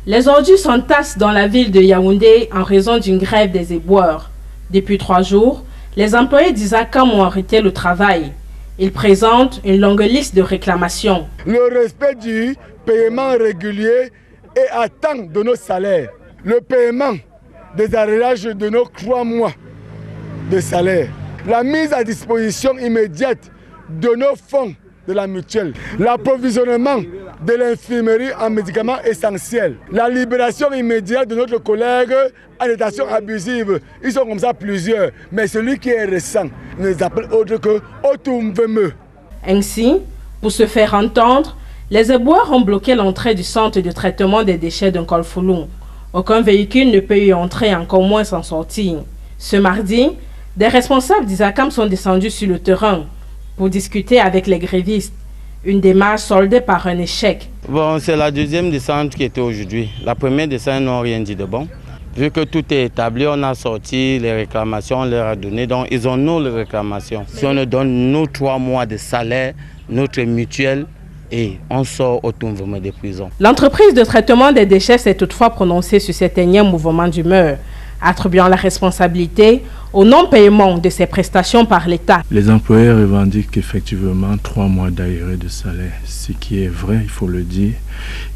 Les ordures s'entassent dans la ville de Yaoundé en raison d'une grève des éboueurs. Depuis 3 jours, les employés d'Isakam ont arrêté le travail. Ils présentent une longue liste de réclamations. Le respect du paiement régulier et à temps de nos salaires. Le paiement des arrérages de nos 3 mois de salaire. La mise à disposition immédiate de nos fonds de la mutuelle. L'approvisionnement de l'infirmerie en médicaments essentiels. La libération immédiate de notre collègue en détention abusive. Ils sont comme ça plusieurs. Mais celui qui est récent ne les appelle autre que Otumveme. Ainsi, pour se faire entendre, les éboueurs ont bloqué l'entrée du centre de traitement des déchets de Nkolfoulou. Aucun véhicule ne peut y entrer, encore moins s'en sortir. Ce mardi, des responsables d'Isakam sont descendus sur le terrain pour discuter avec les grévistes. Une démarche soldée par un échec. Bon, c'est la deuxième descente qui était aujourd'hui. La première descente n'ont rien dit de bon. Vu que tout est établi, on a sorti les réclamations, on leur a donné. Donc, ils ont nos réclamations. Si on nous donne nos 3 mois de salaire, notre mutuelle, et on sort autonome des prisons. L'entreprise de traitement des déchets s'est toutefois prononcée sur cet énième mouvement d'humeur, attribuant la responsabilité au non-paiement de ces prestations par l'État. Les employés revendiquent effectivement 3 mois d'arrêt de salaire, ce qui est vrai, il faut le dire.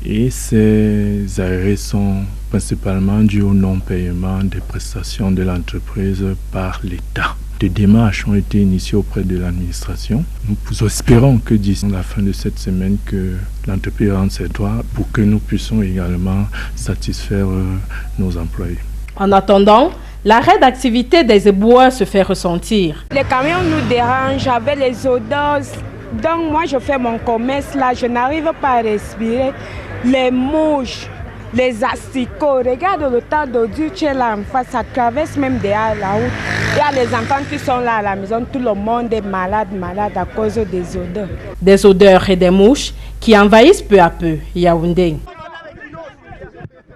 Et ces arrêts sont principalement dus au non-paiement des prestations de l'entreprise par l'État. Des démarches ont été initiées auprès de l'administration. Nous espérons que d'ici la fin de cette semaine, que l'entreprise rende ses droits pour que nous puissions également satisfaire nos employés. En attendant, l'arrêt d'activité des éboueurs se fait ressentir. Les camions nous dérangent avec les odeurs. Donc moi je fais mon commerce là, je n'arrive pas à respirer. Les mouches, les asticots, regarde le tas d'ordures qui est là en face, ça traverse même derrière la route. Il y a les enfants qui sont là à la maison, tout le monde est malade à cause des odeurs. Des odeurs et des mouches qui envahissent peu à peu Yaoundé.